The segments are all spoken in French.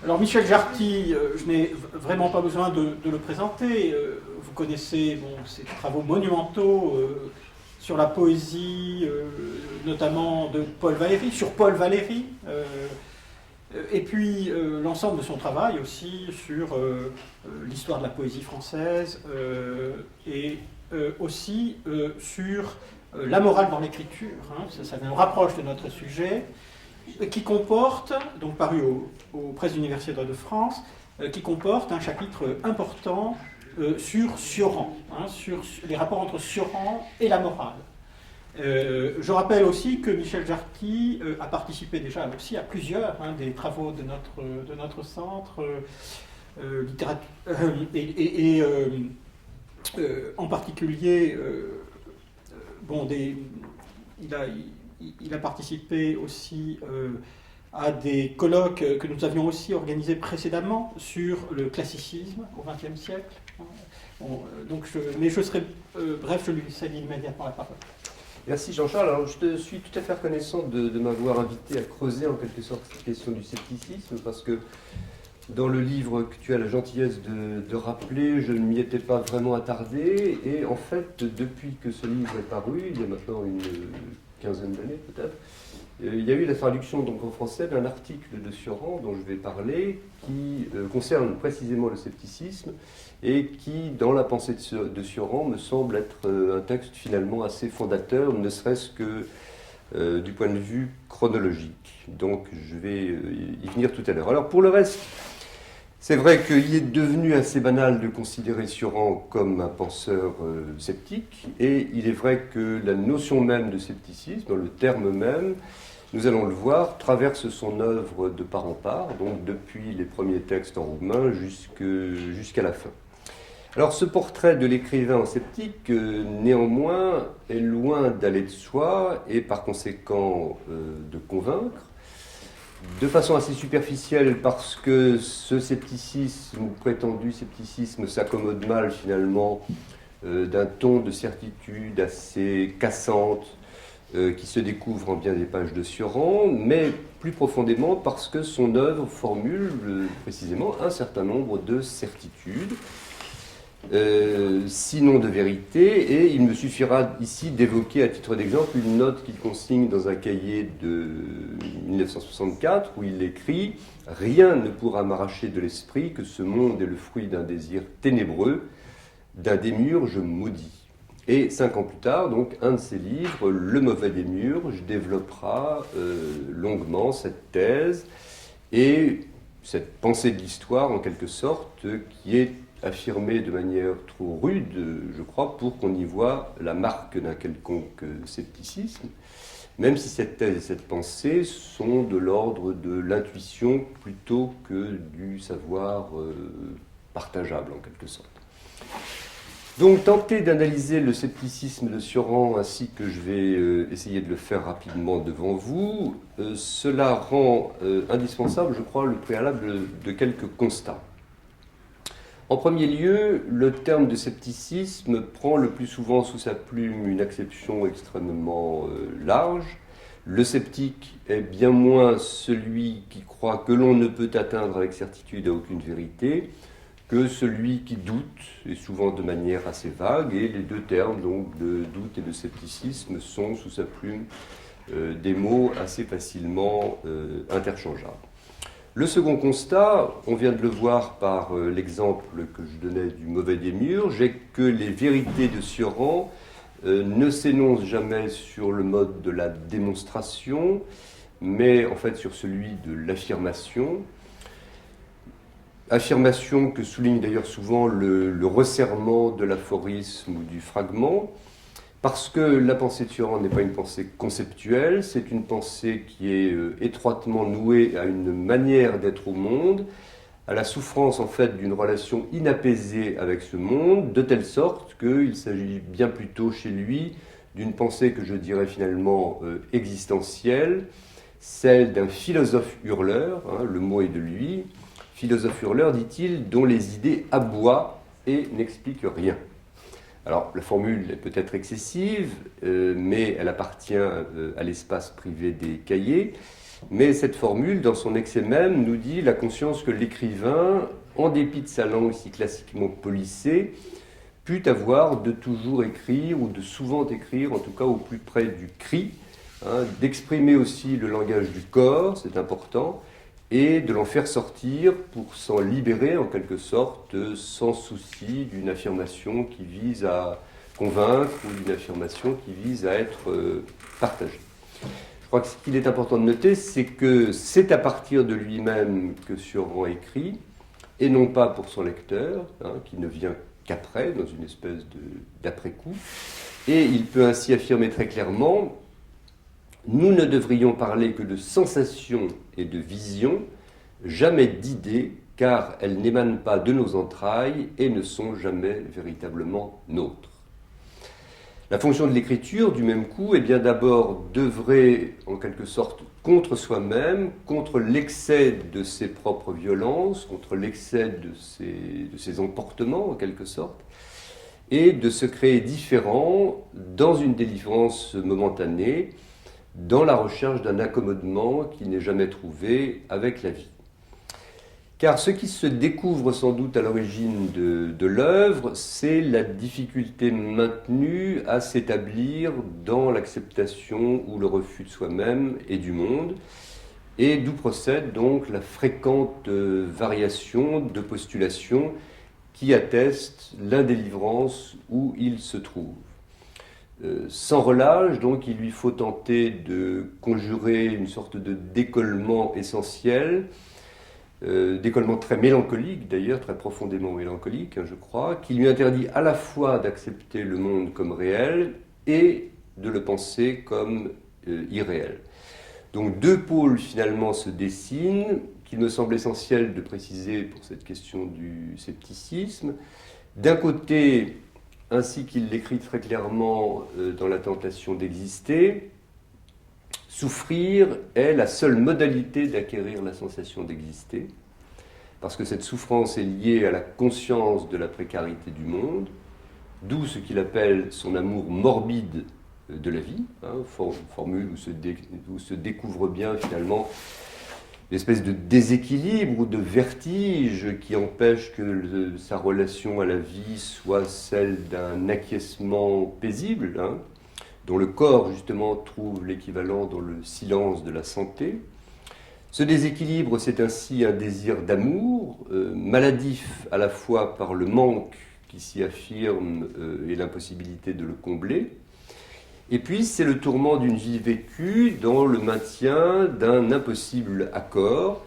Alors Michel Jarty, je n'ai vraiment pas besoin de le présenter. Vous connaissez ses travaux monumentaux sur la poésie, notamment de Paul Valéry, sur Paul Valéry, et puis l'ensemble de son travail aussi sur l'histoire de la poésie française et aussi sur la morale dans l'écriture. Hein, ça nous rapproche de notre sujet, qui comporte, donc paru aux presses universitaires de France, qui comporte un chapitre important sur Sioran, hein, sur les rapports entre Sioran et la morale. Je rappelle aussi que Michel Jarty a participé déjà aussi à plusieurs des travaux de notre centre, et en particulier, il a participé aussi à des colloques que nous avions aussi organisés précédemment sur le classicisme au XXe siècle. Mais je serai bref, je lui cède immédiatement la parole. Merci Jean-Charles. Alors, je te suis tout à fait reconnaissant de m'avoir invité à creuser en quelque sorte cette question du scepticisme, parce que dans le livre que tu as la gentillesse de rappeler, je ne m'y étais pas vraiment attardé, et en fait, depuis que ce livre est paru, il y a maintenant une quinzaine d'années peut-être, il y a eu la traduction donc en français d'un article de Sioran dont je vais parler, qui concerne précisément le scepticisme, et qui, dans la pensée de Sioran, me semble être un texte finalement assez fondateur, ne serait-ce que du point de vue chronologique. Donc je vais y venir tout à l'heure. Alors pour le reste, c'est vrai qu'il est devenu assez banal de considérer Sioran comme un penseur sceptique, et il est vrai que la notion même de scepticisme, dans le terme même, nous allons le voir, traverse son œuvre de part en part, donc depuis les premiers textes en roumain jusqu'à la fin. Alors ce portrait de l'écrivain sceptique, néanmoins, est loin d'aller de soi et par conséquent de convaincre, de façon assez superficielle, parce que ce scepticisme, ou prétendu scepticisme, s'accommode mal finalement d'un ton de certitude assez cassante qui se découvre en bien des pages de Sioran, mais plus profondément parce que son œuvre formule précisément un certain nombre de certitudes, sinon de vérité, et il me suffira ici d'évoquer à titre d'exemple une note qu'il consigne dans un cahier de 1964 où il écrit « Rien ne pourra m'arracher de l'esprit que ce monde est le fruit d'un désir ténébreux, d'un démiurge maudit ». Et 5 ans plus tard, donc, un de ses livres, Le mauvais démiurge, développera longuement cette thèse et cette pensée de l'histoire, en quelque sorte, qui est affirmée de manière trop rude, je crois, pour qu'on y voie la marque d'un quelconque scepticisme, même si cette thèse et cette pensée sont de l'ordre de l'intuition plutôt que du savoir partageable, en quelque sorte. Donc, tenter d'analyser le scepticisme de Sioran ainsi que je vais essayer de le faire rapidement devant vous, cela rend indispensable, je crois, le préalable de quelques constats. En premier lieu, le terme de scepticisme prend le plus souvent sous sa plume une acception extrêmement large. Le sceptique est bien moins celui qui croit que l'on ne peut atteindre avec certitude à aucune vérité, que celui qui doute, et souvent de manière assez vague, et les deux termes, donc de doute et de scepticisme, sont sous sa plume des mots assez facilement interchangeables. Le second constat, on vient de le voir par l'exemple que je donnais du mauvais démiurge, est que les vérités de Sioran ne s'énoncent jamais sur le mode de la démonstration, mais en fait sur celui de l'affirmation. Affirmation que souligne d'ailleurs souvent le resserrement de l'aphorisme ou du fragment, parce que la pensée de Sioran n'est pas une pensée conceptuelle, c'est une pensée qui est étroitement nouée à une manière d'être au monde, à la souffrance en fait d'une relation inapaisée avec ce monde, de telle sorte qu'il s'agit bien plutôt chez lui d'une pensée que je dirais finalement existentielle, celle d'un philosophe hurleur, le mot est de lui, philosophe hurleur, dit-il, dont les idées aboient et n'expliquent rien. Alors, la formule est peut-être excessive, mais elle appartient à l'espace privé des cahiers. Mais cette formule, dans son excès même, nous dit la conscience que l'écrivain, en dépit de sa langue si classiquement policée, put avoir de toujours écrire, ou de souvent écrire, en tout cas au plus près du cri, d'exprimer aussi le langage du corps, c'est important, et de l'en faire sortir pour s'en libérer en quelque sorte, sans souci d'une affirmation qui vise à convaincre ou d'une affirmation qui vise à être partagée. Je crois que ce qu'il est important de noter, c'est que c'est à partir de lui-même que Sioran écrit, et non pas pour son lecteur, qui ne vient qu'après, dans une espèce d'après-coup. Et il peut ainsi affirmer très clairement: nous ne devrions parler que de sensations et de visions, jamais d'idées, car elles n'émanent pas de nos entrailles et ne sont jamais véritablement nôtres. La fonction de l'écriture, du même coup, est bien d'abord d'œuvrer en quelque sorte contre soi-même, contre l'excès de ses propres violences, contre l'excès de ses emportements en quelque sorte, et de se créer différent dans une délivrance momentanée, dans la recherche d'un accommodement qui n'est jamais trouvé avec la vie. Car ce qui se découvre sans doute à l'origine de l'œuvre, c'est la difficulté maintenue à s'établir dans l'acceptation ou le refus de soi-même et du monde, et d'où procède donc la fréquente variation de postulation qui atteste l'indélivrance où il se trouve. Sans relâche, donc, il lui faut tenter de conjurer une sorte de décollement essentiel, décollement très mélancolique d'ailleurs, très profondément mélancolique, je crois, qui lui interdit à la fois d'accepter le monde comme réel et de le penser comme irréel. Donc deux pôles finalement se dessinent, qu'il me semble essentiel de préciser pour cette question du scepticisme. D'un côté, ainsi qu'il l'écrit très clairement dans La tentation d'exister, souffrir est la seule modalité d'acquérir la sensation d'exister, parce que cette souffrance est liée à la conscience de la précarité du monde, d'où ce qu'il appelle son amour morbide de la vie, formule où se découvre bien finalement l'espèce de déséquilibre ou de vertige qui empêche que sa relation à la vie soit celle d'un acquiescement paisible, dont le corps justement trouve l'équivalent dans le silence de la santé. Ce déséquilibre, c'est ainsi un désir d'amour, maladif à la fois par le manque qui s'y affirme et l'impossibilité de le combler. Et puis, c'est le tourment d'une vie vécue dans le maintien d'un impossible accord.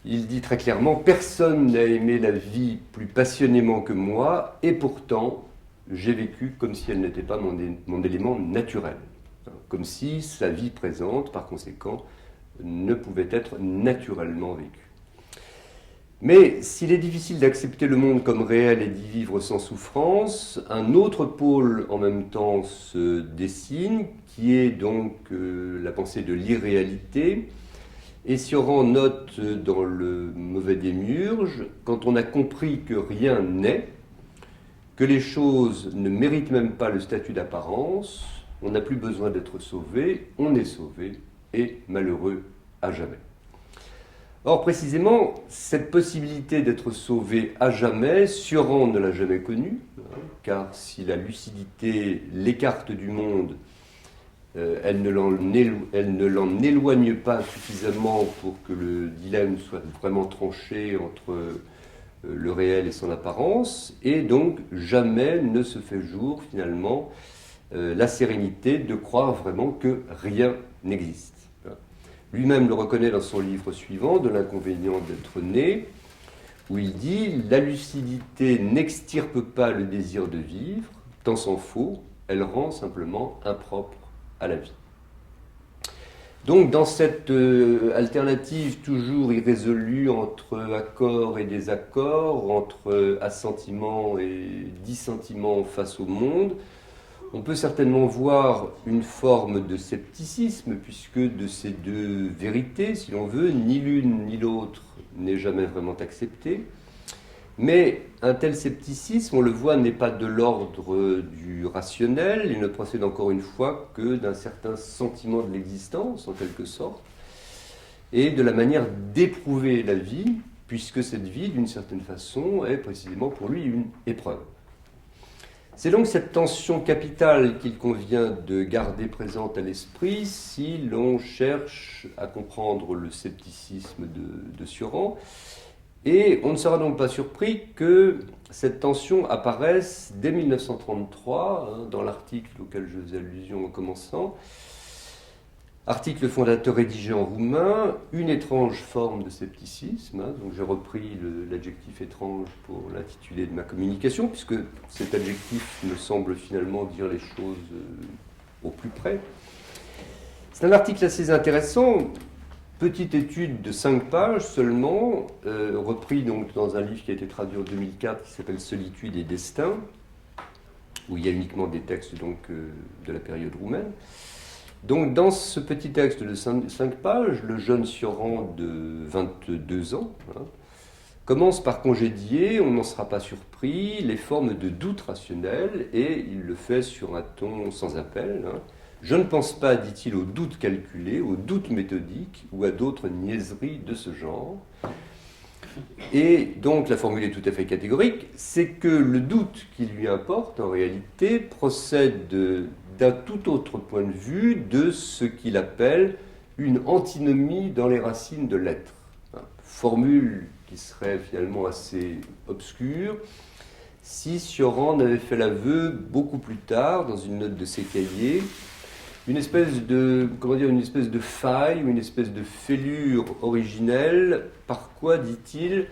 Il dit très clairement: personne n'a aimé la vie plus passionnément que moi, et pourtant, j'ai vécu comme si elle n'était pas mon élément naturel. Comme si sa vie présente, par conséquent, ne pouvait être naturellement vécue. Mais s'il est difficile d'accepter le monde comme réel et d'y vivre sans souffrance, un autre pôle en même temps se dessine, qui est donc la pensée de l'irréalité. Et Sioran note dans le Mauvais Démiurge: quand on a compris que rien n'est, que les choses ne méritent même pas le statut d'apparence, on n'a plus besoin d'être sauvé, on est sauvé et malheureux à jamais. Or, précisément, cette possibilité d'être sauvé à jamais, Sioran ne l'a jamais connue, car si la lucidité l'écarte du monde, elle ne l'en éloigne pas suffisamment pour que le dilemme soit vraiment tranché entre le réel et son apparence, et donc jamais ne se fait jour, finalement, la sérénité de croire vraiment que rien n'existe. Lui-même le reconnaît dans son livre suivant, De l'inconvénient d'être né, où il dit: la lucidité n'extirpe pas le désir de vivre, tant s'en faut, elle rend simplement impropre à la vie. Donc dans cette alternative toujours irrésolue entre accord et désaccord, entre assentiment et dissentiment face au monde, on peut certainement voir une forme de scepticisme, puisque de ces deux vérités, si l'on veut, ni l'une ni l'autre n'est jamais vraiment acceptée. Mais un tel scepticisme, on le voit, n'est pas de l'ordre du rationnel, il ne procède encore une fois que d'un certain sentiment de l'existence, en quelque sorte. et de la manière d'éprouver la vie, puisque cette vie, d'une certaine façon, est précisément pour lui une épreuve. C'est donc cette tension capitale qu'il convient de garder présente à l'esprit si l'on cherche à comprendre le scepticisme de Sioran. Et on ne sera donc pas surpris que cette tension apparaisse dès 1933, dans l'article auquel je faisais allusion en commençant. Article fondateur rédigé en roumain, une étrange forme de scepticisme. Donc j'ai repris l'adjectif étrange pour l'intitulé de ma communication, puisque cet adjectif me semble finalement dire les choses au plus près. C'est un article assez intéressant, petite étude de 5 pages seulement, repris donc dans un livre qui a été traduit en 2004 qui s'appelle Solitude et Destin, où il y a uniquement des textes donc, de la période roumaine. Donc, dans ce petit texte de 5 pages, le jeune Sioran de 22 ans commence par congédier, on n'en sera pas surpris, les formes de doute rationnel, et il le fait sur un ton sans appel. Je ne pense pas, dit-il, au doute calculé, au doute méthodique ou à d'autres niaiseries de ce genre. Et donc, la formule est tout à fait catégorique, c'est que le doute qui lui importe, en réalité, procède d'un tout autre point de vue de ce qu'il appelle une antinomie dans les racines de l'être. Formule qui serait finalement assez obscure si Sioran n'avait fait l'aveu beaucoup plus tard, dans une note de ses cahiers, une espèce de faille ou une espèce de fêlure originelle, par quoi, dit-il,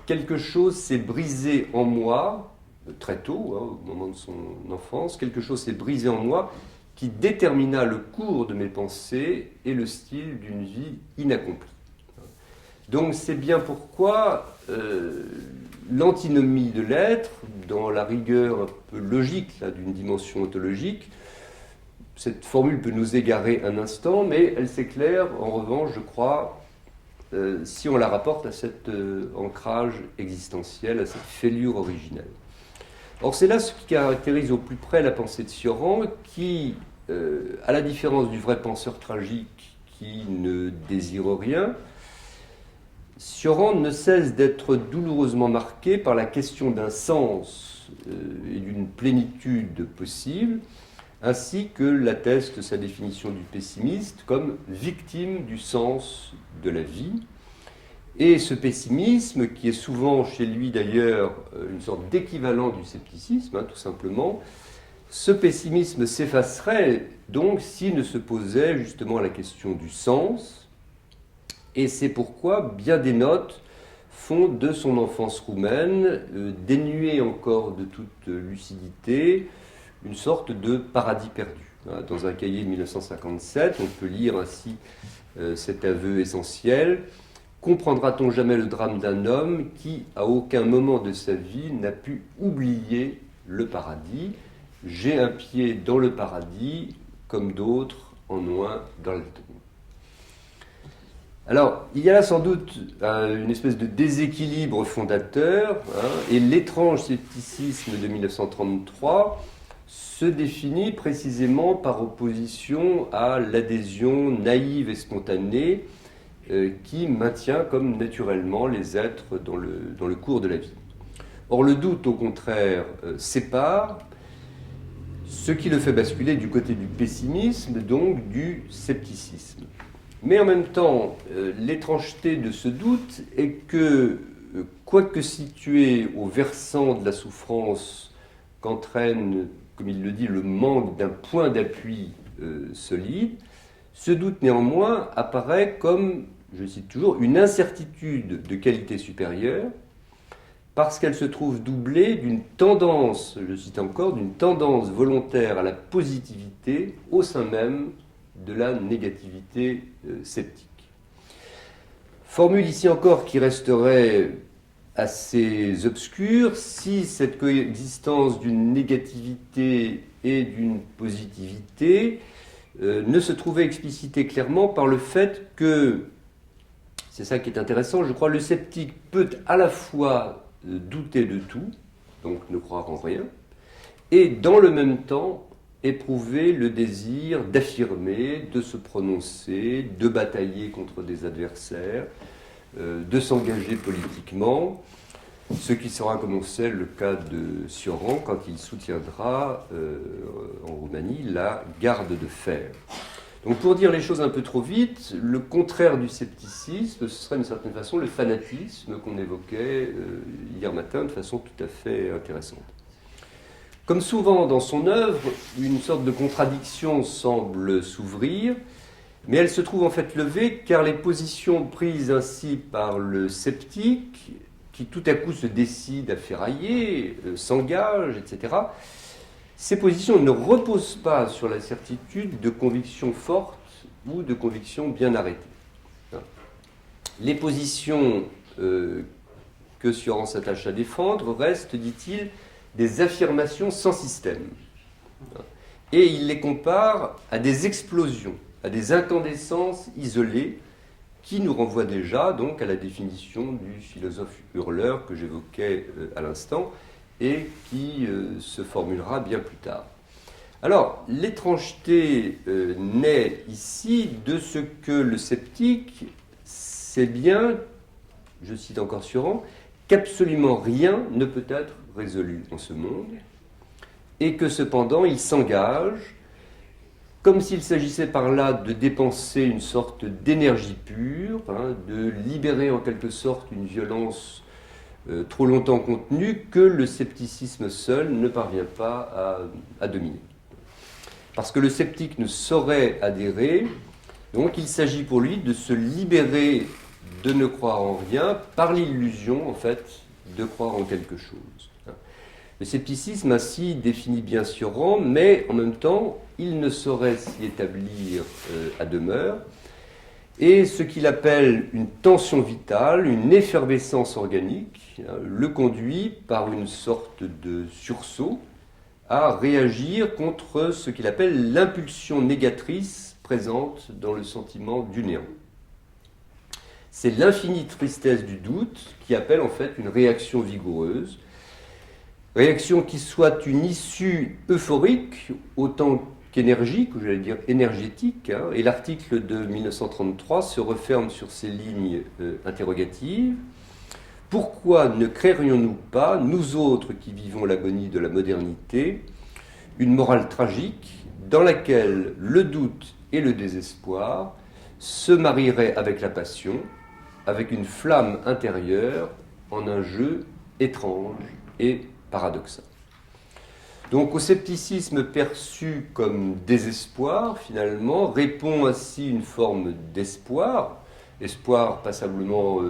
quelque chose s'est brisé en moi, très tôt, au moment de son enfance, quelque chose s'est brisé en moi qui détermina le cours de mes pensées et le style d'une vie inaccomplie. Donc c'est bien pourquoi l'antinomie de l'être, dans la rigueur un peu logique d'une dimension ontologique, cette formule peut nous égarer un instant, mais elle s'éclaire, en revanche, je crois, si on la rapporte à cet ancrage existentiel, à cette fêlure originelle. Or, c'est là ce qui caractérise au plus près la pensée de Sioran, qui, à la différence du vrai penseur tragique qui ne désire rien, Sioran ne cesse d'être douloureusement marqué par la question d'un sens et d'une plénitude possible, ainsi que l'atteste sa définition du pessimiste comme victime du sens de la vie. Et ce pessimisme, qui est souvent chez lui d'ailleurs une sorte d'équivalent du scepticisme, tout simplement, ce pessimisme s'effacerait donc s'il ne se posait justement la question du sens. Et c'est pourquoi bien des notes font de son enfance roumaine, dénuée encore de toute lucidité, une sorte de paradis perdu. Dans un cahier de 1957, on peut lire ainsi cet aveu essentiel. Comprendra-t-on jamais le drame d'un homme qui, à aucun moment de sa vie, n'a pu oublier le paradis? J'ai un pied dans le paradis, comme d'autres en ont un dans le tombe. Alors, il y a là sans doute une espèce de déséquilibre fondateur, et l'étrange scepticisme de 1933 se définit précisément par opposition à l'adhésion naïve et spontanée qui maintient comme naturellement les êtres dans le cours de la vie. Or, le doute, au contraire, sépare, ce qui le fait basculer du côté du pessimisme, donc du scepticisme. Mais en même temps, l'étrangeté de ce doute est que, quoique situé au versant de la souffrance qu'entraîne, comme il le dit, le manque d'un point d'appui solide, ce doute néanmoins apparaît comme, je cite toujours, une incertitude de qualité supérieure, parce qu'elle se trouve doublée d'une tendance, je cite encore, d'une tendance volontaire à la positivité au sein même de la négativité sceptique. Formule ici encore qui resterait assez obscure si cette coexistence d'une négativité et d'une positivité ne se trouvait explicitée clairement par le fait que, c'est ça qui est intéressant, je crois, le sceptique peut à la fois douter de tout, donc ne croire en rien, et dans le même temps éprouver le désir d'affirmer, de se prononcer, de batailler contre des adversaires, de s'engager politiquement, ce qui sera, comme on sait, le cas de Sioran quand il soutiendra en Roumanie la garde de fer. Donc pour dire les choses un peu trop vite, le contraire du scepticisme, ce serait d'une certaine façon le fanatisme qu'on évoquait hier matin de façon tout à fait intéressante. Comme souvent dans son œuvre, une sorte de contradiction semble s'ouvrir, mais elle se trouve en fait levée car les positions prises ainsi par le sceptique, qui tout à coup se décide à ferrailler, s'engage, etc., ces positions ne reposent pas sur la certitude de convictions fortes ou de convictions bien arrêtées. Les positions que Sioran s'attache à défendre restent, dit-il, des affirmations sans système. Et il les compare à des explosions, à des incandescences isolées, qui nous renvoient déjà donc à la définition du philosophe hurleur que j'évoquais à l'instant, et qui se formulera bien plus tard. Alors, l'étrangeté naît ici de ce que le sceptique sait bien, je cite encore Sioran, qu'absolument rien ne peut être résolu en ce monde, et que cependant il s'engage, comme s'il s'agissait par là de dépenser une sorte d'énergie pure, de libérer en quelque sorte une violence trop longtemps contenue que le scepticisme seul ne parvient pas à dominer. Parce que le sceptique ne saurait adhérer, donc il s'agit pour lui de se libérer de ne croire en rien par l'illusion, en fait, de croire en quelque chose. Le scepticisme ainsi définit bien Sioran, mais en même temps, il ne saurait s'y établir à demeure. Et ce qu'il appelle une tension vitale, une effervescence organique, le conduit par une sorte de sursaut à réagir contre ce qu'il appelle l'impulsion négatrice présente dans le sentiment du néant. C'est l'infinie tristesse du doute qui appelle en fait une réaction vigoureuse, réaction qui soit une issue euphorique autant qu'énergique, ou j'allais dire énergétique, et l'article de 1933 se referme sur ces lignes interrogatives. Pourquoi ne créerions-nous pas, nous autres qui vivons l'agonie de la modernité, une morale tragique dans laquelle le doute et le désespoir se marieraient avec la passion, avec une flamme intérieure, en un jeu étrange et paradoxal. Donc au scepticisme perçu comme désespoir, finalement, répond ainsi une forme d'espoir, espoir passablement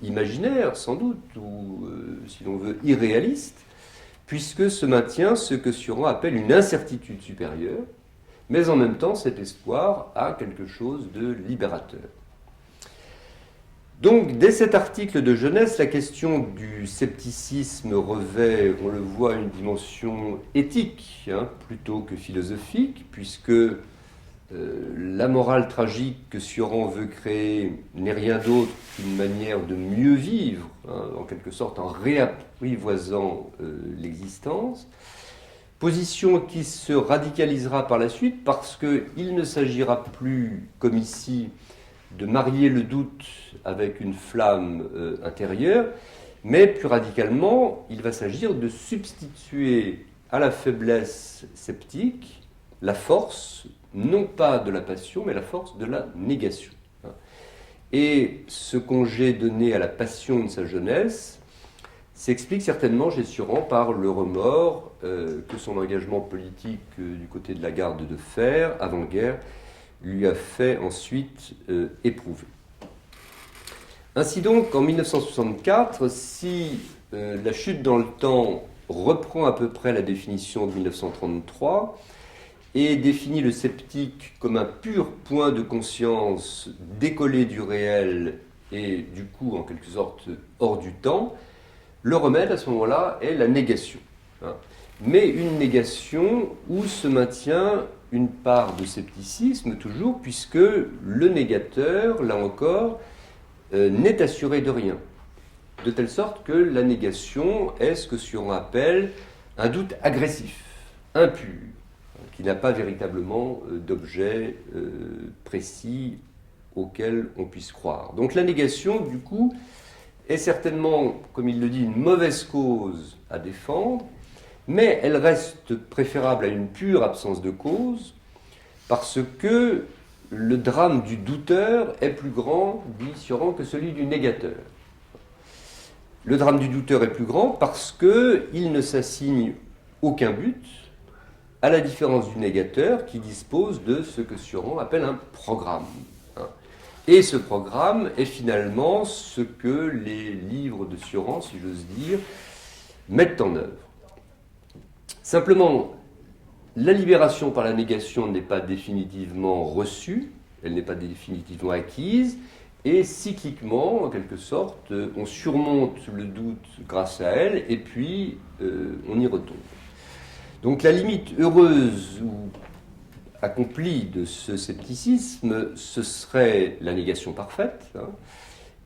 imaginaire sans doute, ou si l'on veut irréaliste, puisque se maintient ce que Sioran appelle une incertitude supérieure, mais en même temps cet espoir a quelque chose de libérateur. Donc, dès cet article de Jeunesse, la question du scepticisme revêt, on le voit, une dimension éthique plutôt que philosophique, puisque la morale tragique que Sioran veut créer n'est rien d'autre qu'une manière de mieux vivre, en quelque sorte en réapprivoisant l'existence. Position qui se radicalisera par la suite parce qu'il ne s'agira plus, comme ici, de marier le doute avec une flamme intérieure, mais plus radicalement, il va s'agir de substituer à la faiblesse sceptique la force, non pas de la passion, mais la force de la négation. Et ce congé donné à la passion de sa jeunesse s'explique certainement chez Sioran par le remords que son engagement politique du côté de la garde de fer, avant-guerre, lui a fait ensuite éprouver. Ainsi donc, en 1964, si la chute dans le temps reprend à peu près la définition de 1933 et définit le sceptique comme un pur point de conscience décollé du réel et du coup en quelque sorte hors du temps, le remède à ce moment-là est la négation. Mais une négation où se maintient une part de scepticisme toujours, puisque le négateur, là encore, n'est assuré de rien. De telle sorte que la négation est ce que Sioran appelle un doute agressif, impur, qui n'a pas véritablement d'objet précis auquel on puisse croire. Donc la négation, du coup, est certainement, comme il le dit, une mauvaise cause à défendre, mais elle reste préférable à une pure absence de cause, parce que le drame du douteur est plus grand, dit Sioran, que celui du négateur. Le drame du douteur est plus grand parce qu'il ne s'assigne aucun but, à la différence du négateur qui dispose de ce que Sioran appelle un programme. Et ce programme est finalement ce que les livres de Sioran, si j'ose dire, mettent en œuvre. Simplement, la libération par la négation n'est pas définitivement reçue, elle n'est pas définitivement acquise, et cycliquement, en quelque sorte, on surmonte le doute grâce à elle, et puis on y retombe. Donc la limite heureuse ou accomplie de ce scepticisme, ce serait la négation parfaite,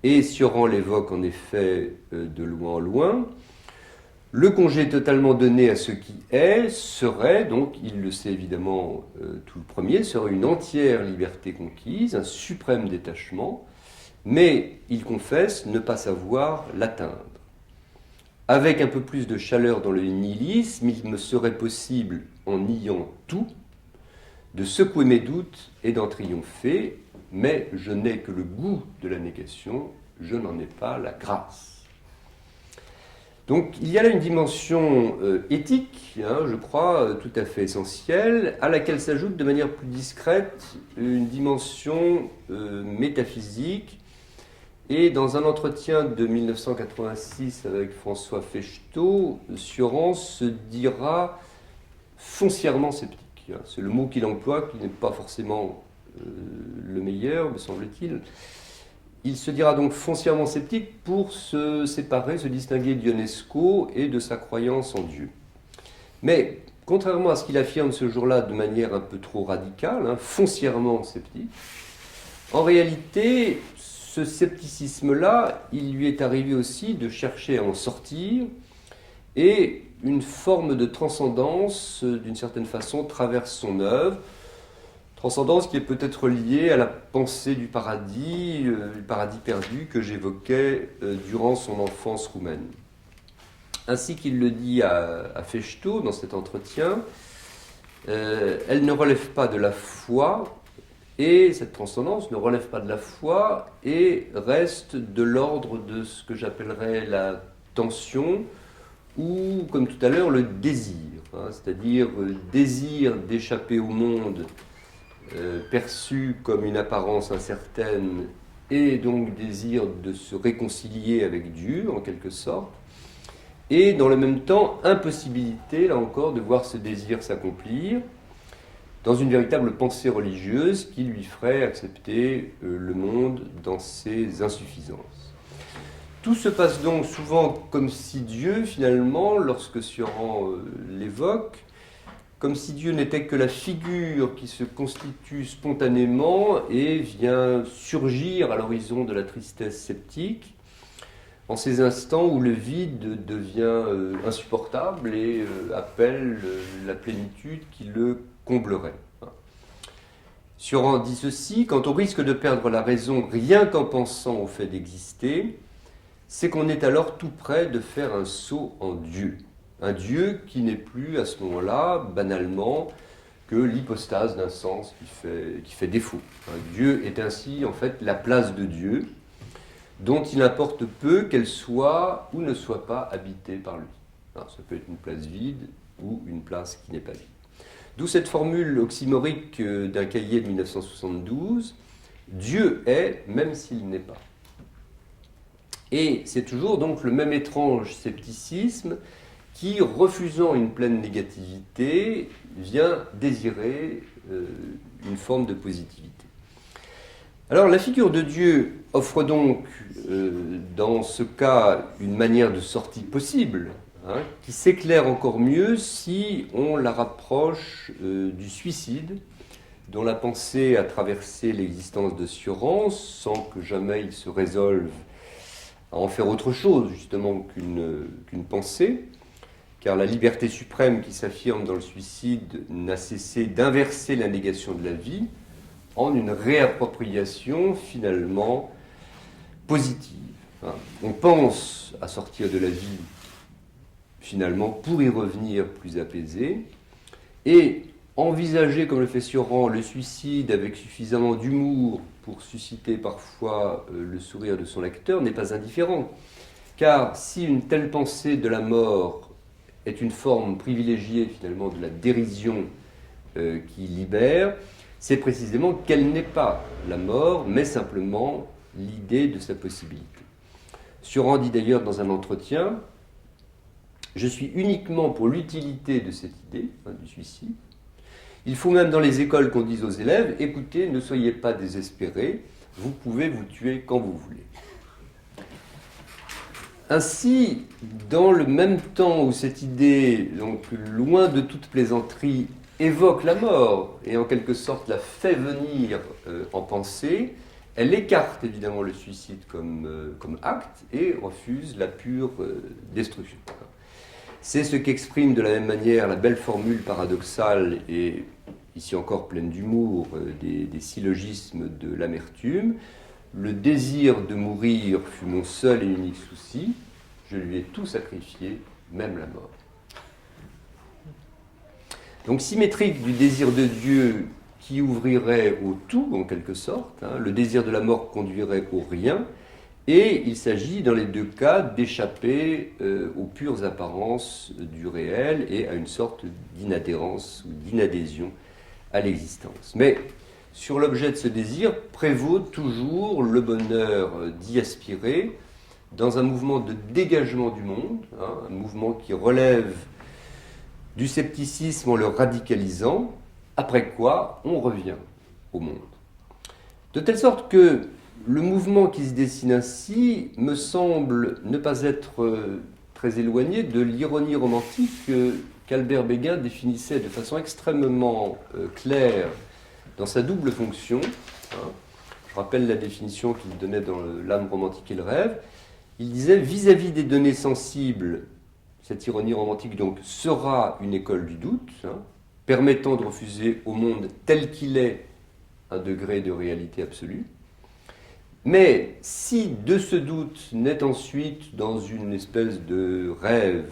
et Sioran l'évoque en effet de loin en loin. Le congé totalement donné à ce qui est serait, donc il le sait évidemment tout le premier, serait une entière liberté conquise, un suprême détachement, mais il confesse ne pas savoir l'atteindre. Avec un peu plus de chaleur dans le nihilisme, il me serait possible, en niant tout, de secouer mes doutes et d'en triompher, mais je n'ai que le goût de la négation, je n'en ai pas la grâce. Donc il y a là une dimension éthique, je crois, tout à fait essentielle, à laquelle s'ajoute de manière plus discrète une dimension métaphysique. Et dans un entretien de 1986 avec François Fechtot, Sioran se dira foncièrement sceptique. C'est le mot qu'il emploie, qui n'est pas forcément le meilleur, me semble-t-il. Il se dira donc foncièrement sceptique pour se séparer, se distinguer d'Ionesco et de sa croyance en Dieu. Mais, contrairement à ce qu'il affirme ce jour-là de manière un peu trop radicale, foncièrement sceptique, en réalité, ce scepticisme-là, il lui est arrivé aussi de chercher à en sortir, et une forme de transcendance, d'une certaine façon, traverse son œuvre. Transcendance qui est peut-être liée à la pensée du paradis perdu que j'évoquais durant son enfance roumaine. Ainsi qu'il le dit à Fechtot dans cet entretien, elle ne relève pas de la foi, et cette transcendance ne relève pas de la foi et reste de l'ordre de ce que j'appellerais la tension, ou, comme tout à l'heure, le désir, c'est-à-dire désir d'échapper au monde perçu comme une apparence incertaine, et donc désir de se réconcilier avec Dieu, en quelque sorte, et dans le même temps, impossibilité, là encore, de voir ce désir s'accomplir, dans une véritable pensée religieuse qui lui ferait accepter le monde dans ses insuffisances. Tout se passe donc souvent comme si Dieu, finalement, lorsque Sioran l'évoque, comme si Dieu n'était que la figure qui se constitue spontanément et vient surgir à l'horizon de la tristesse sceptique, en ces instants où le vide devient insupportable et appelle la plénitude qui le comblerait. Sioran dit ceci: quant au risque de perdre la raison rien qu'en pensant au fait d'exister, c'est qu'on est alors tout près de faire un saut en Dieu. Un Dieu qui n'est plus à ce moment-là, banalement, que l'hypostase d'un sens qui fait défaut. Dieu est ainsi, en fait, la place de Dieu, dont il importe peu qu'elle soit ou ne soit pas habitée par lui. Alors, ça peut être une place vide ou une place qui n'est pas vide. D'où cette formule oxymorique d'un cahier de 1972, Dieu est même s'il n'est pas. Et c'est toujours donc le même étrange scepticisme qui, refusant une pleine négativité, vient désirer une forme de positivité. Alors la figure de Dieu offre donc dans ce cas une manière de sortie possible, qui s'éclaire encore mieux si on la rapproche du suicide, dont la pensée a traversé l'existence de Sioran sans que jamais il se résolve à en faire autre chose justement qu'une pensée. car la liberté suprême qui s'affirme dans le suicide n'a cessé d'inverser la négation de la vie en une réappropriation finalement positive. On pense à sortir de la vie finalement pour y revenir plus apaisé, et envisager, comme le fait Sioran, le suicide avec suffisamment d'humour pour susciter parfois le sourire de son lecteur n'est pas indifférent. Car si une telle pensée de la mort est une forme privilégiée finalement de la dérision qui libère, c'est précisément qu'elle n'est pas la mort, mais simplement l'idée de sa possibilité. Sioran dit d'ailleurs dans un entretien « Je suis uniquement pour l'utilité de cette idée, du suicide. Il faut même dans les écoles qu'on dise aux élèves « Écoutez, ne soyez pas désespérés, vous pouvez vous tuer quand vous voulez. » Ainsi, dans le même temps où cette idée, donc loin de toute plaisanterie, évoque la mort et en quelque sorte la fait venir en pensée, elle écarte évidemment le suicide comme acte et refuse la pure destruction. C'est ce qu'exprime de la même manière la belle formule paradoxale et ici encore pleine d'humour des syllogismes de l'amertume. Le désir de mourir fut mon seul et unique souci, je lui ai tout sacrifié, même la mort. Donc symétrique du désir de Dieu qui ouvrirait au tout en quelque sorte, le désir de la mort conduirait au rien, et il s'agit dans les deux cas d'échapper aux pures apparences du réel et à une sorte d'inadhérence ou d'inadhésion à l'existence. Mais sur l'objet de ce désir prévaut toujours le bonheur d'y aspirer dans un mouvement de dégagement du monde, un mouvement qui relève du scepticisme en le radicalisant, après quoi on revient au monde. De telle sorte que le mouvement qui se dessine ainsi me semble ne pas être très éloigné de l'ironie romantique qu'Albert Béguin définissait de façon extrêmement claire dans sa double fonction. Je rappelle la définition qu'il donnait dans L'âme romantique et le rêve. Il disait, vis-à-vis des données sensibles, cette ironie romantique donc sera une école du doute, permettant de refuser au monde tel qu'il est un degré de réalité absolue. Mais si de ce doute naît ensuite, dans une espèce de rêve,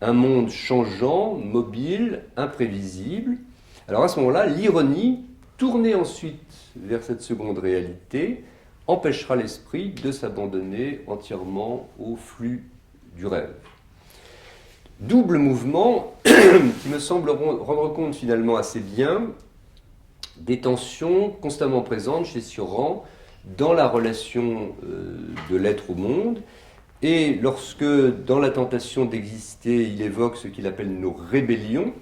un monde changeant, mobile, imprévisible, alors à ce moment-là, l'ironie, tournée ensuite vers cette seconde réalité, empêchera l'esprit de s'abandonner entièrement au flux du rêve. Double mouvement qui me semble rendre compte finalement assez bien des tensions constamment présentes chez Sioran dans la relation de l'être au monde, et lorsque dans la tentation d'exister il évoque ce qu'il appelle nos rébellions,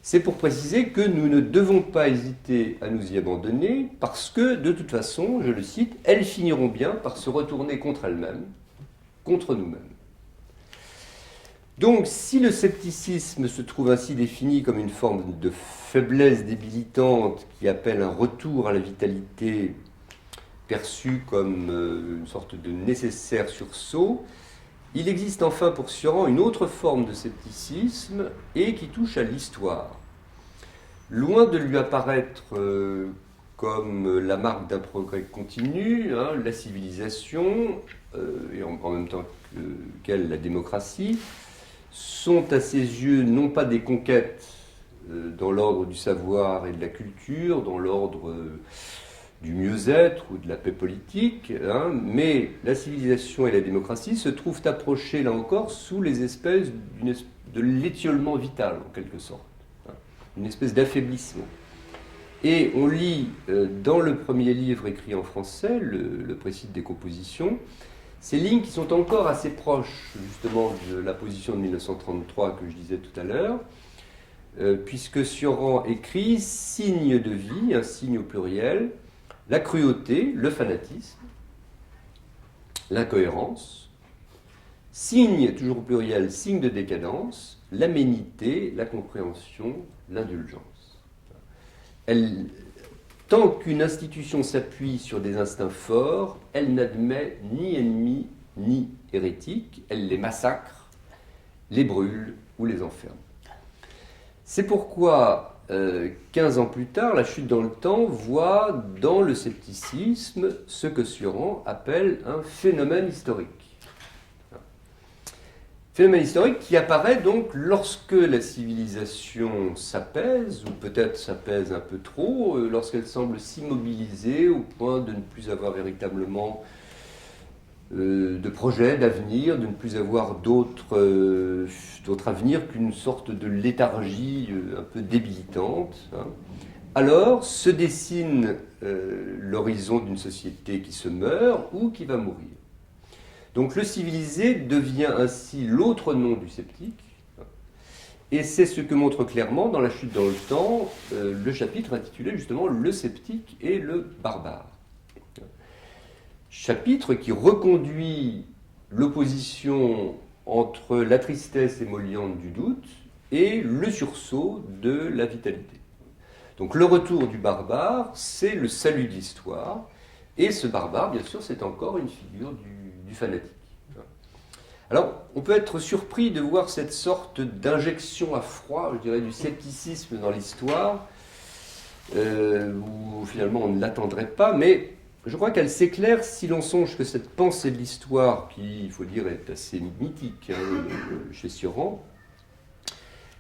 c'est pour préciser que nous ne devons pas hésiter à nous y abandonner parce que de toute façon, je le cite, elles finiront bien par se retourner contre elles-mêmes, contre nous-mêmes. Donc, si le scepticisme se trouve ainsi défini comme une forme de faiblesse débilitante qui appelle un retour à la vitalité perçue comme une sorte de nécessaire sursaut, il existe enfin pour Sioran une autre forme de scepticisme et qui touche à l'histoire. Loin de lui apparaître comme la marque d'un progrès continu, la civilisation, et en même temps qu'elle, la démocratie, sont à ses yeux non pas des conquêtes dans l'ordre du savoir et de la culture, dans l'ordre du mieux-être ou de la paix politique, mais la civilisation et la démocratie se trouvent approchées, là encore, sous les espèces de l'étiolement vital, en quelque sorte, une espèce d'affaiblissement. Et on lit dans le premier livre écrit en français, le Précis de décomposition, ces lignes qui sont encore assez proches, justement, de la position de 1933 que je disais tout à l'heure, puisque Sioran écrit « signe de vie », un signe au pluriel, la cruauté, le fanatisme, l'incohérence, signe, toujours au pluriel, signe de décadence, l'aménité, la compréhension, l'indulgence. Tant qu'une institution s'appuie sur des instincts forts, elle n'admet ni ennemis ni hérétiques, elle les massacre, les brûle ou les enferme. C'est pourquoi, 15 ans plus tard, La chute dans le temps voit dans le scepticisme ce que Sioran appelle un phénomène historique. Phénomène historique qui apparaît donc lorsque la civilisation s'apaise, ou peut-être s'apaise un peu trop, lorsqu'elle semble s'immobiliser au point de ne plus avoir véritablement de projets, d'avenir, de ne plus avoir d'autre avenir qu'une sorte de léthargie un peu débilitante. Alors se dessine l'horizon d'une société qui se meurt ou qui va mourir. Donc le civilisé devient ainsi l'autre nom du sceptique, et c'est ce que montre clairement dans La chute dans le temps le chapitre intitulé justement Le sceptique et le barbare. Chapitre qui reconduit l'opposition entre la tristesse émolliente du doute et le sursaut de la vitalité. Donc le retour du barbare, c'est le salut de l'histoire, et ce barbare, bien sûr, c'est encore une figure du fanatique. Alors, on peut être surpris de voir cette sorte d'injection à froid, je dirais, du scepticisme dans l'histoire, où finalement on ne l'attendrait pas, mais je crois qu'elle s'éclaire si l'on songe que cette pensée de l'histoire, qui, il faut dire, est assez mythique chez Sioran,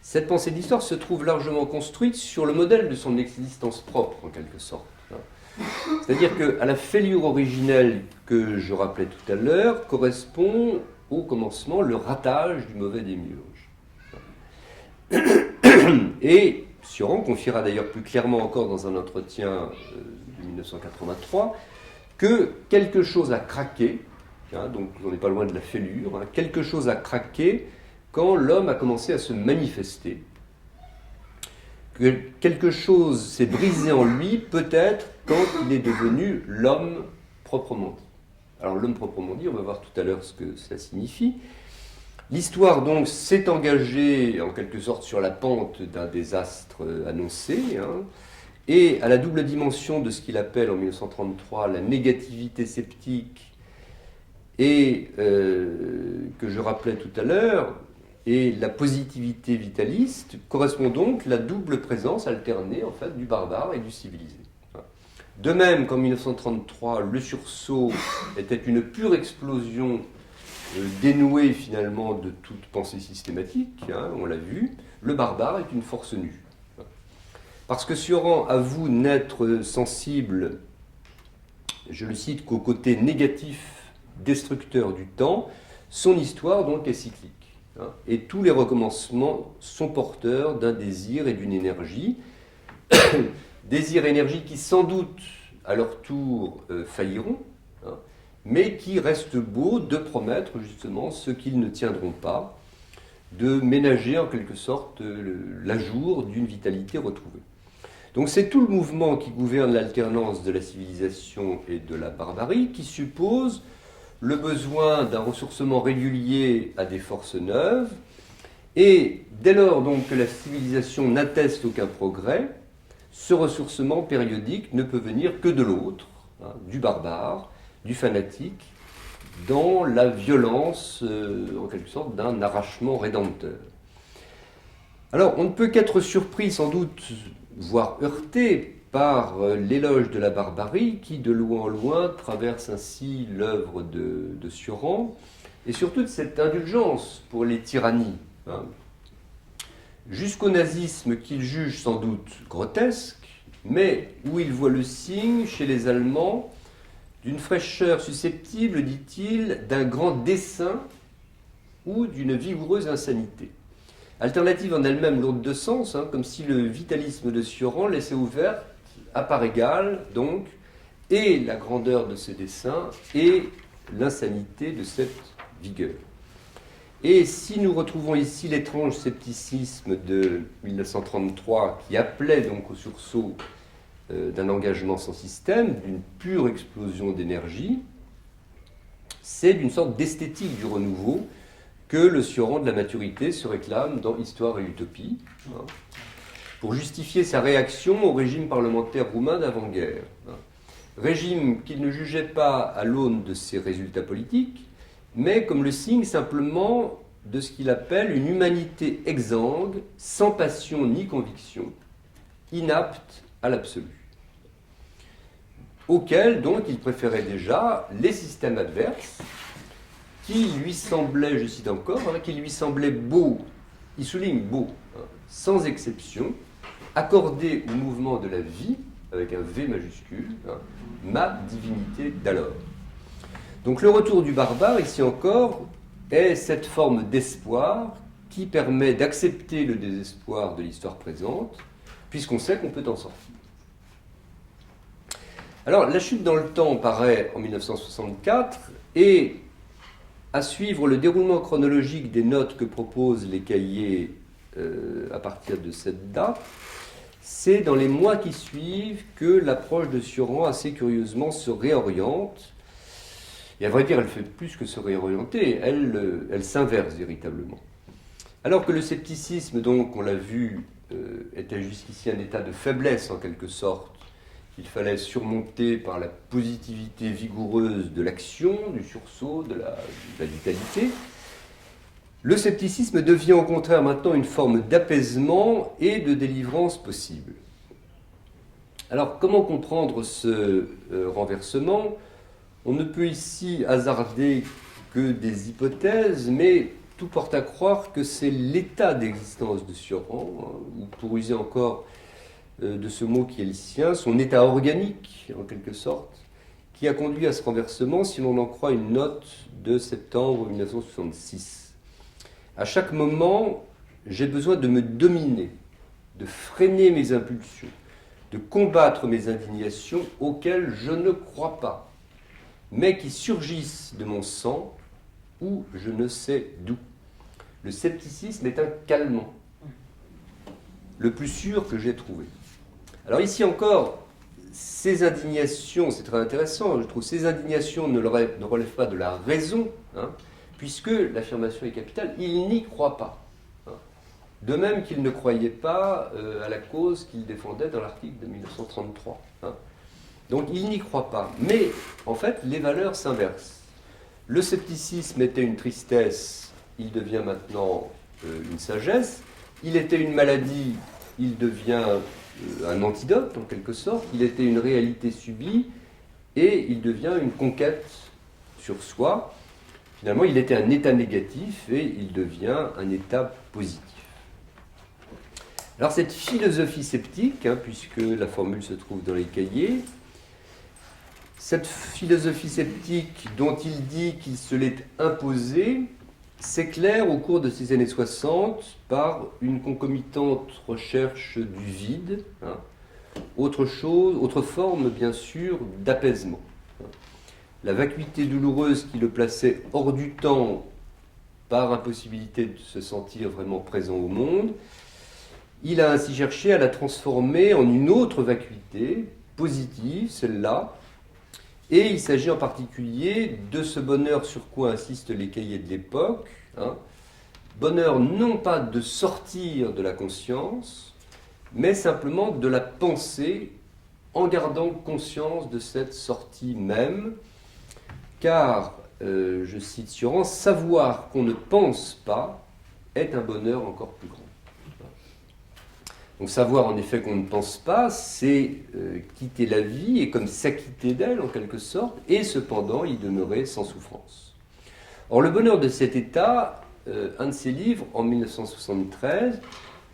cette pensée de l'histoire se trouve largement construite sur le modèle de son existence propre, en quelque sorte. C'est-à-dire qu'à la fêlure originelle que je rappelais tout à l'heure correspond au commencement le ratage du mauvais démiurge. Et Sioran confiera d'ailleurs plus clairement encore dans un entretien de 1983 que quelque chose a craqué, donc on n'est pas loin de la fêlure, quelque chose a craqué quand l'homme a commencé à se manifester, que quelque chose s'est brisé en lui, peut-être quand il est devenu l'homme proprement dit. Alors l'homme proprement dit, on va voir tout à l'heure ce que ça signifie. L'histoire donc s'est engagée en quelque sorte sur la pente d'un désastre annoncé, et à la double dimension de ce qu'il appelle en 1933 la négativité sceptique, et que je rappelais tout à l'heure, et la positivité vitaliste, correspond donc la double présence alternée en fait, du barbare et du civilisé. De même qu'en 1933, le sursaut était une pure explosion dénouée finalement de toute pensée systématique, on l'a vu, le barbare est une force nue. Parce que Sioran avoue n'être sensible, je le cite, qu'au côté négatif destructeur du temps, son histoire donc est cyclique. Et tous les recommencements sont porteurs d'un désir et d'une énergie. Désir et énergie qui sans doute à leur tour failliront, mais qui restent beaux de promettre justement ce qu'ils ne tiendront pas, de ménager en quelque sorte l'ajour d'une vitalité retrouvée. Donc c'est tout le mouvement qui gouverne l'alternance de la civilisation et de la barbarie qui suppose le besoin d'un ressourcement régulier à des forces neuves, et dès lors donc que la civilisation n'atteste aucun progrès, ce ressourcement périodique ne peut venir que de l'autre, du barbare, du fanatique, dans la violence, en quelque sorte, d'un arrachement rédempteur. Alors, on ne peut qu'être surpris, sans doute, voire heurté, par l'éloge de la barbarie qui, de loin en loin, traverse ainsi l'œuvre de Sioran, et surtout de cette indulgence pour les tyrannies, jusqu'au nazisme qu'il juge sans doute grotesque, mais où il voit le signe, chez les Allemands, d'une fraîcheur susceptible, dit-il, d'un grand dessein ou d'une vigoureuse insanité. Alternative en elle-même lourde de sens, comme si le vitalisme de Sioran laissait ouverte, à part égale, donc, et la grandeur de ce dessein et l'insanité de cette vigueur. Et si nous retrouvons ici l'étrange scepticisme de 1933 qui appelait donc au sursaut d'un engagement sans système, d'une pure explosion d'énergie, c'est d'une sorte d'esthétique du renouveau que le Sioran de la maturité se réclame dans Histoire et Utopie, pour justifier sa réaction au régime parlementaire roumain d'avant-guerre. Régime qu'il ne jugeait pas à l'aune de ses résultats politiques, mais comme le signe simplement de ce qu'il appelle une humanité exsangue, sans passion ni conviction, inapte à l'absolu, auquel donc il préférait déjà les systèmes adverses, qui lui semblaient, je cite encore, qui lui semblaient beaux, il souligne beaux, sans exception, accordés au mouvement de la vie, avec un V majuscule, ma divinité d'alors. Donc le retour du barbare, ici encore, est cette forme d'espoir qui permet d'accepter le désespoir de l'histoire présente, puisqu'on sait qu'on peut en sortir. Alors, la chute dans le temps paraît en 1964, et à suivre le déroulement chronologique des notes que proposent les cahiers à partir de cette date, c'est dans les mois qui suivent que l'approche de Sioran, assez curieusement, se réoriente. Et à vrai dire, elle fait plus que se réorienter, elle s'inverse véritablement. Alors que le scepticisme, donc, on l'a vu, était jusqu'ici un état de faiblesse en quelque sorte, qu'il fallait surmonter par la positivité vigoureuse de l'action, du sursaut, de la vitalité, le scepticisme devient au contraire maintenant une forme d'apaisement et de délivrance possible. Alors, comment comprendre ce renversement ? On ne peut ici hasarder que des hypothèses, mais tout porte à croire que c'est l'état d'existence de Sioran, ou pour user encore de ce mot qui est le sien, son état organique, en quelque sorte, qui a conduit à ce renversement, si l'on en croit une note de septembre 1966. À chaque moment, j'ai besoin de me dominer, de freiner mes impulsions, de combattre mes indignations auxquelles je ne crois pas, mais qui surgissent de mon sang ou je ne sais d'où. Le scepticisme est un calmant, le plus sûr que j'ai trouvé. Alors ici encore, ces indignations, c'est très intéressant, je trouve, ces indignations ne relèvent pas de la raison, puisque l'affirmation est capitale, il n'y croit pas. De même qu'il ne croyait pas à la cause qu'il défendait dans l'article de 1933. Donc il n'y croit pas. Mais en fait, les valeurs s'inversent. Le scepticisme était une tristesse, il devient maintenant une sagesse. Il était une maladie, il devient un antidote en quelque sorte. Il était une réalité subie et il devient une conquête sur soi. Finalement, il était un état négatif et il devient un état positif. Alors cette philosophie sceptique, puisque la formule se trouve dans les cahiers, cette philosophie sceptique dont il dit qu'il se l'est imposée, s'éclaire au cours de ces années 60 par une concomitante recherche du vide, autre forme bien sûr d'apaisement. La vacuité douloureuse qui le plaçait hors du temps par impossibilité de se sentir vraiment présent au monde, il a ainsi cherché à la transformer en une autre vacuité, positive, celle-là, et il s'agit en particulier de ce bonheur sur quoi insistent les cahiers de l'époque, bonheur non pas de sortir de la conscience, mais simplement de la penser en gardant conscience de cette sortie même, car, je cite Sioran, savoir qu'on ne pense pas est un bonheur encore plus grand. Donc savoir en effet qu'on ne pense pas, c'est quitter la vie et comme s'acquitter d'elle en quelque sorte, et cependant y demeurer sans souffrance. Or le bonheur de cet état, un de ses livres en 1973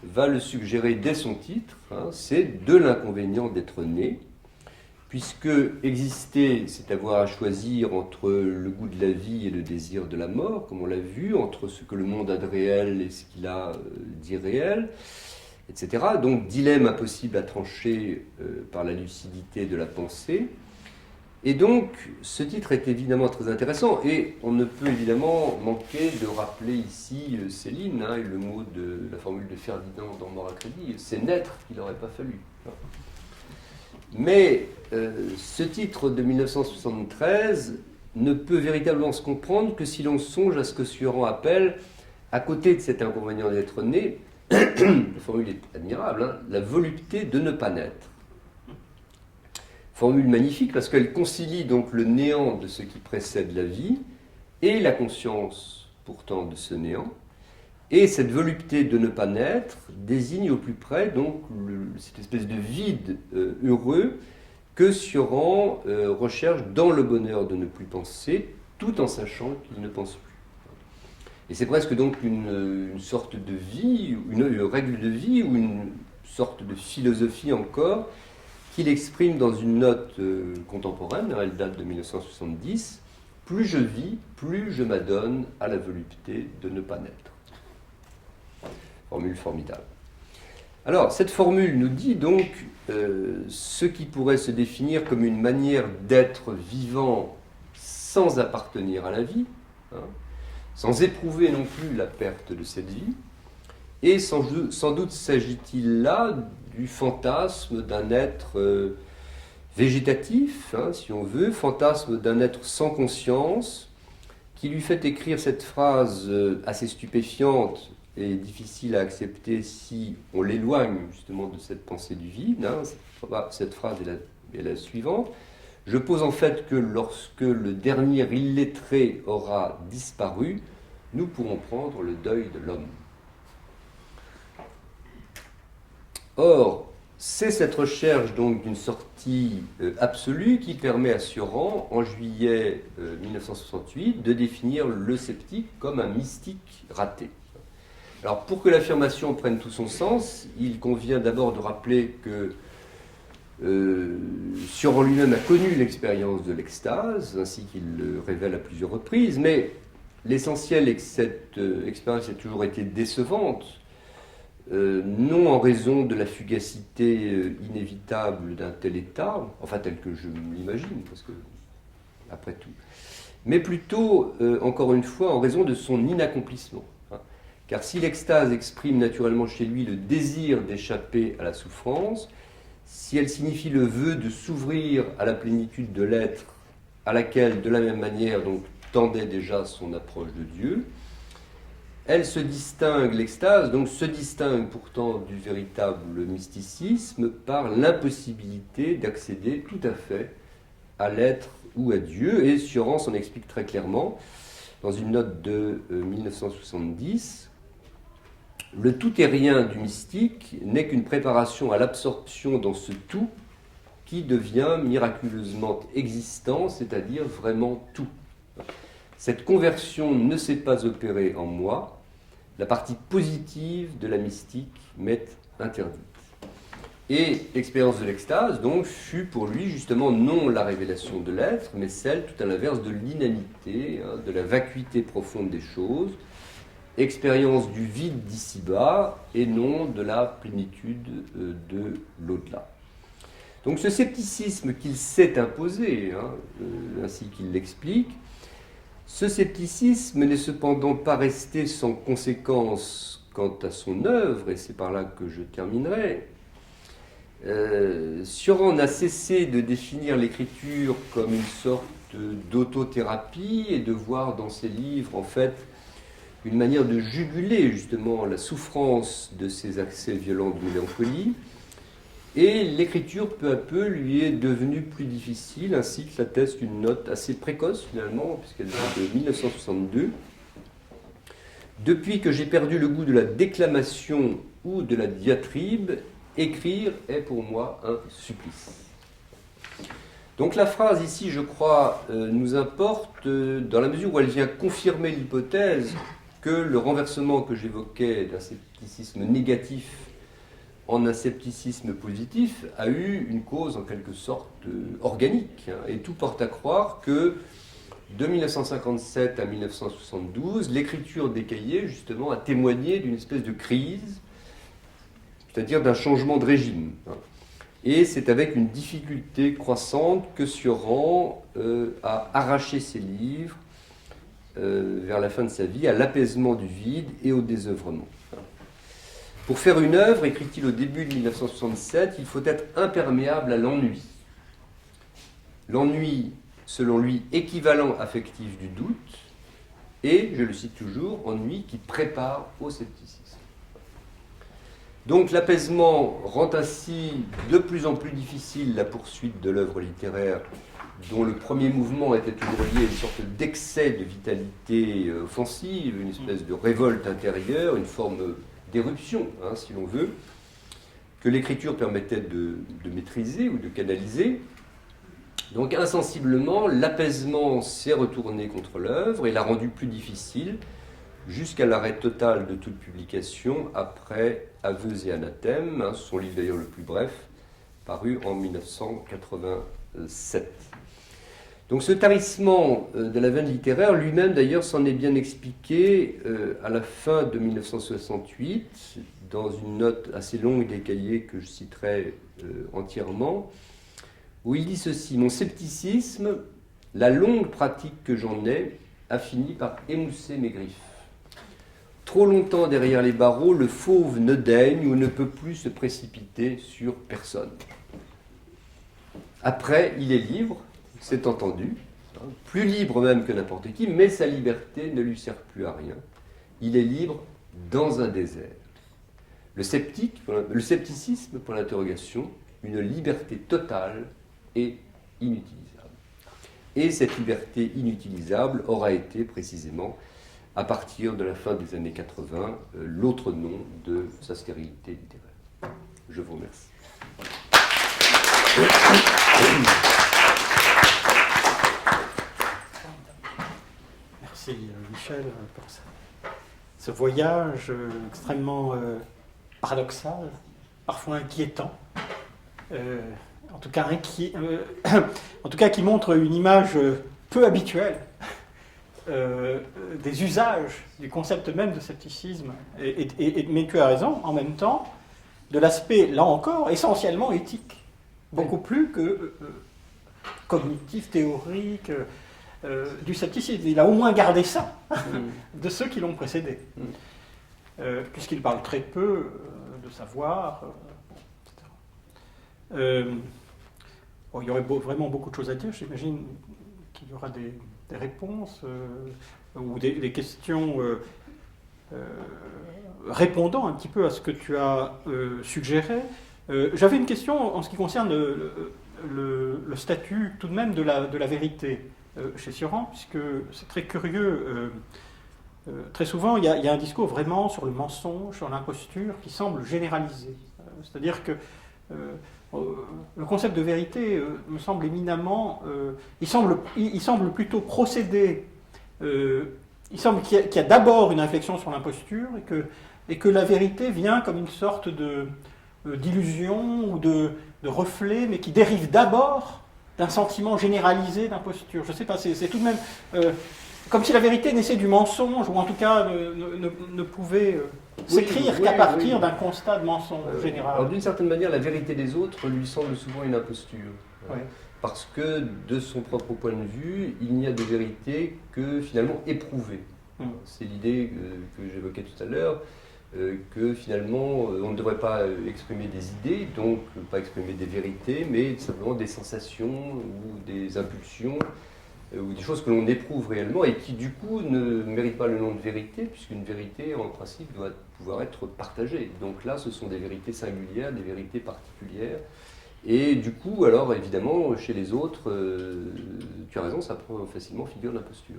va le suggérer dès son titre, c'est de l'inconvénient d'être né, puisque exister, c'est avoir à choisir entre le goût de la vie et le désir de la mort, comme on l'a vu, entre ce que le monde a de réel et ce qu'il a d'irréel, etc. Donc, dilemme impossible à trancher par la lucidité de la pensée. Et donc, ce titre est évidemment très intéressant, et on ne peut évidemment manquer de rappeler ici Céline, et le mot de la formule de Ferdinand dans Mort à crédit, c'est naître qu'il n'aurait pas fallu. Mais ce titre de 1973 ne peut véritablement se comprendre que si l'on songe à ce que Sioran appelle, à côté de cet inconvénient d'être né, la formule est admirable, la volupté de ne pas naître. Formule magnifique parce qu'elle concilie donc le néant de ce qui précède la vie et la conscience pourtant de ce néant. Et cette volupté de ne pas naître désigne au plus près donc cette espèce de vide heureux que Sioran recherche dans le bonheur de ne plus penser, tout en sachant qu'il ne pense plus. Et c'est presque donc une sorte de vie, une règle de vie ou une sorte de philosophie encore qu'il exprime dans une note contemporaine, elle date de 1970, « Plus je vis, plus je m'adonne à la volupté de ne pas naître ». Formule formidable. Alors, cette formule nous dit donc ce qui pourrait se définir comme une manière d'être vivant sans appartenir à la vie, hein, sans éprouver non plus la perte de cette vie, et sans doute s'agit-il là du fantasme d'un être végétatif, hein, si on veut, fantasme d'un être sans conscience, qui lui fait écrire cette phrase assez stupéfiante et difficile à accepter si on l'éloigne justement de cette pensée du vide. Hein. Cette phrase est la suivante. Je pose en fait que lorsque le dernier illettré aura disparu, nous pourrons prendre le deuil de l'homme. Or, c'est cette recherche donc d'une sortie absolue qui permet à Sioran, en juillet 1968, de définir le sceptique comme un mystique raté. Alors, pour que l'affirmation prenne tout son sens, il convient d'abord de rappeler que Sioran lui-même a connu l'expérience de l'extase, ainsi qu'il le révèle à plusieurs reprises, mais l'essentiel est que cette expérience a toujours été décevante, non en raison de la fugacité inévitable d'un tel état, enfin tel que je l'imagine, parce que, après tout, mais plutôt, encore une fois, en raison de son inaccomplissement. Hein. Car si l'extase exprime naturellement chez lui le désir d'échapper à la souffrance, si elle signifie le vœu de s'ouvrir à la plénitude de l'être, à laquelle, de la même manière, donc, tendait déjà son approche de Dieu, elle se distingue, l'extase, donc se distingue pourtant du véritable mysticisme par l'impossibilité d'accéder tout à fait à l'être ou à Dieu, et Sioran s'en explique très clairement dans une note de 1970. Le tout et rien du mystique n'est qu'une préparation à l'absorption dans ce tout qui devient miraculeusement existant, c'est-à-dire vraiment tout. Cette conversion ne s'est pas opérée en moi, la partie positive de la mystique m'est interdite. Et l'expérience de l'extase, donc, fut pour lui justement non la révélation de l'être, mais celle tout à l'inverse de l'inanité, hein, de la vacuité profonde des choses, expérience du vide d'ici-bas et non de la plénitude de l'au-delà. Donc ce scepticisme qu'il s'est imposé, hein, ainsi qu'il l'explique, ce scepticisme n'est cependant pas resté sans conséquence quant à son œuvre, et c'est par là que je terminerai. Sioran n'a cessé de définir l'écriture comme une sorte d'autothérapie et de voir dans ses livres, en fait, une manière de juguler justement la souffrance de ses accès violents de mélancolie. Et l'écriture, peu à peu, lui est devenue plus difficile, ainsi que l'atteste une note assez précoce, finalement, puisqu'elle date de 1962. Depuis que j'ai perdu le goût de la déclamation ou de la diatribe, écrire est pour moi un supplice. Donc la phrase ici, je crois, nous importe dans la mesure où elle vient confirmer l'hypothèse que le renversement que j'évoquais d'un scepticisme négatif en un scepticisme positif a eu une cause en quelque sorte organique. Hein, et tout porte à croire que de 1957 à 1972, l'écriture des cahiers, justement, a témoigné d'une espèce de crise, c'est-à-dire d'un changement de régime. Hein. Et c'est avec une difficulté croissante que Sioran a arraché ses livres vers la fin de sa vie à l'apaisement du vide et au désœuvrement. Pour faire une œuvre, écrit-il au début de 1967, il faut être imperméable à l'ennui. L'ennui, selon lui, équivalent affectif du doute, et, je le cite toujours, ennui qui prépare au scepticisme. Donc l'apaisement rend ainsi de plus en plus difficile la poursuite de l'œuvre littéraire dont le premier mouvement était toujours lié à une sorte d'excès de vitalité offensive, une espèce de révolte intérieure, une forme d'éruption, hein, si l'on veut, que l'écriture permettait de maîtriser ou de canaliser. Donc insensiblement, l'apaisement s'est retourné contre l'œuvre et l'a rendu plus difficile, jusqu'à l'arrêt total de toute publication après Aveux et Anathèmes, hein, son livre d'ailleurs le plus bref, paru en 1987. Donc ce tarissement de la veine littéraire, lui-même d'ailleurs s'en est bien expliqué à la fin de 1968, dans une note assez longue des cahiers que je citerai entièrement, où il dit ceci: « Mon scepticisme, la longue pratique que j'en ai, a fini par émousser mes griffes. Trop longtemps derrière les barreaux, le fauve ne daigne ou ne peut plus se précipiter sur personne. Après, il est libre, c'est entendu, hein, plus libre même que n'importe qui, mais sa liberté ne lui sert plus à rien. Il est libre dans un désert. Le scepticisme, pour l'interrogation, une liberté totale et inutilisable. Et cette liberté inutilisable aura été précisément, à partir de la fin des années 80, l'autre nom de sa stérilité littéraire. Je vous remercie. Merci Michel pour ce voyage extrêmement paradoxal, parfois inquiétant, en tout cas qui montre une image peu habituelle des usages du concept même de scepticisme. Mais tu as raison, en même temps, de l'aspect, là encore, essentiellement éthique, beaucoup plus que cognitif, théorique, du scepticisme. Il a au moins gardé ça de ceux qui l'ont précédé, puisqu'il parle très peu de savoir, etc. Bon, il y aurait vraiment beaucoup de choses à dire. J'imagine qu'il y aura des réponses ou des questions répondant un petit peu à ce que tu as suggéré. J'avais une question en ce qui concerne le statut tout de même de la vérité chez Sioran, puisque c'est très curieux. Très souvent, il y a un discours vraiment sur le mensonge, sur l'imposture, qui semble généralisé. C'est-à-dire que le concept de vérité me semble éminemment... il semble plutôt procéder... il semble qu'il y a d'abord une réflexion sur l'imposture et que la vérité vient comme une sorte d'illusion ou de reflet, mais qui dérive d'abord d'un sentiment généralisé d'imposture. Je ne sais pas, c'est tout de même... comme si la vérité naissait du mensonge, ou en tout cas ne pouvait s'écrire qu'à partir d'un constat de mensonge général. Alors d'une certaine manière, la vérité des autres lui semble souvent une imposture. Ouais. Parce que, de son propre point de vue, il n'y a de vérité que finalement éprouvée. C'est l'idée que j'évoquais tout à l'heure, que finalement on ne devrait pas exprimer des idées, donc pas exprimer des vérités, mais simplement des sensations ou des impulsions ou des choses que l'on éprouve réellement et qui du coup ne méritent pas le nom de vérité, puisqu'une vérité en principe doit pouvoir être partagée. Donc là ce sont des vérités singulières, des vérités particulières. Et du coup, alors évidemment, chez les autres, tu as raison, ça prend facilement figure d'imposture,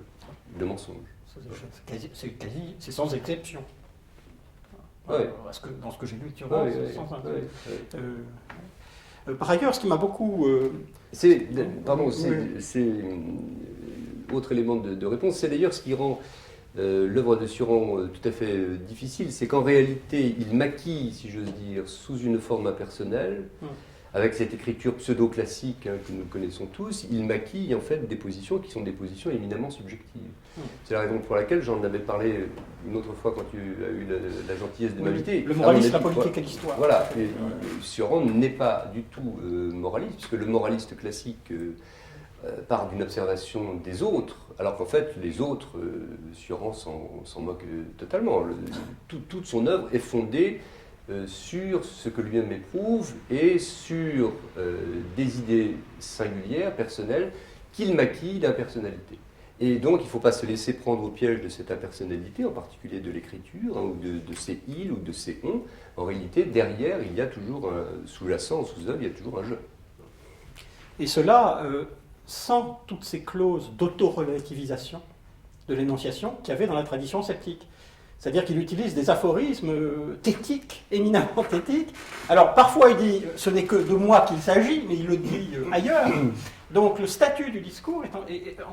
de mensonge. C'est sans exception. Ouais. Dans ce que j'ai lu, tu vois, c'est sans exception. Par ailleurs, ce qui m'a beaucoup... c'est autre élément de réponse, c'est d'ailleurs ce qui rend l'œuvre de Sioran tout à fait difficile, c'est qu'en réalité, il maquille, si j'ose dire, sous une forme impersonnelle, avec cette écriture pseudo-classique que nous connaissons tous, il maquille en fait des positions qui sont des positions éminemment subjectives. C'est la raison pour laquelle j'en avais parlé une autre fois quand tu as eu la gentillesse de m'inviter. Le moraliste, la politique et l'histoire. Voilà, Sioran n'est pas du tout moraliste, puisque le moraliste classique part d'une observation des autres, alors qu'en fait les autres, Sioran s'en moque totalement. Toute son œuvre est fondée sur ce que lui-même éprouve et sur des idées singulières, personnelles, qu'il maquille d'impersonnalité. Et donc il ne faut pas se laisser prendre au piège de cette impersonnalité, en particulier de l'écriture, ou de ses ils ou de ses on. En réalité, derrière, il y a toujours, sous-jacent, sous-œuvre, il y a toujours un jeu. Et cela sans toutes ces clauses d'auto-relativisation de l'énonciation qu'il y avait dans la tradition sceptique. C'est-à-dire qu'il utilise des aphorismes thétiques, éminemment thétiques. Alors parfois il dit « ce n'est que de moi qu'il s'agit », mais il le dit ailleurs. Donc le statut du discours,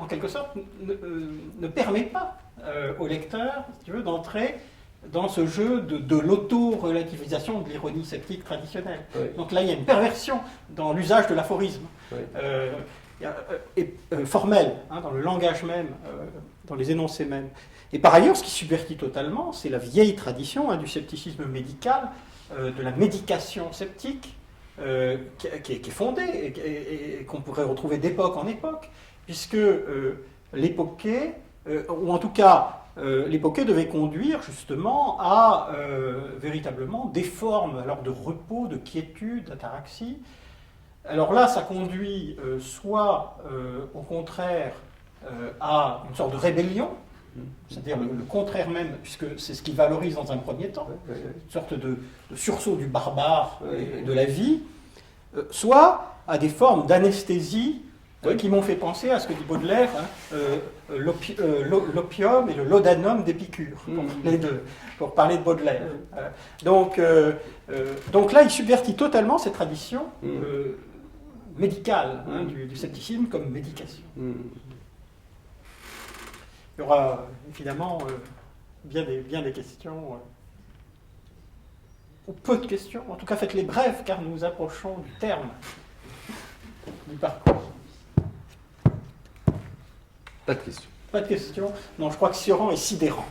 en quelque sorte, ne permet pas au lecteur, si tu veux, d'entrer dans ce jeu de l'auto-relativisation de l'ironie sceptique traditionnelle. Oui. Donc là, il y a une perversion dans l'usage de l'aphorisme, oui. Formel, hein, dans le langage même, dans les énoncés mêmes. Et par ailleurs, ce qui subvertit totalement, c'est la vieille tradition, hein, du scepticisme médical, de la médication sceptique, qui est fondée et qu'on pourrait retrouver d'époque en époque, puisque l'époqué, ou en tout cas l'époqué devait conduire justement à véritablement des formes alors, de repos, de quiétude, d'ataraxie. Alors là, ça conduit soit au contraire à une sorte de rébellion, c'est-à-dire le contraire même, puisque c'est ce qui valorise dans un premier temps, une sorte de sursaut du barbare et de la vie, soit à des formes d'anesthésie qui m'ont fait penser à ce que dit Baudelaire, hein, l'opium et le laudanum d'Épicure, pour parler de Baudelaire. Donc là, il subvertit totalement cette tradition médicale, hein, du scepticisme comme médication. Il y aura évidemment bien des questions, ou peu de questions, en tout cas faites-les brèves, car nous approchons du terme du parcours. Pas de questions. Pas de questions. Non, je crois que Sioran est sidérant.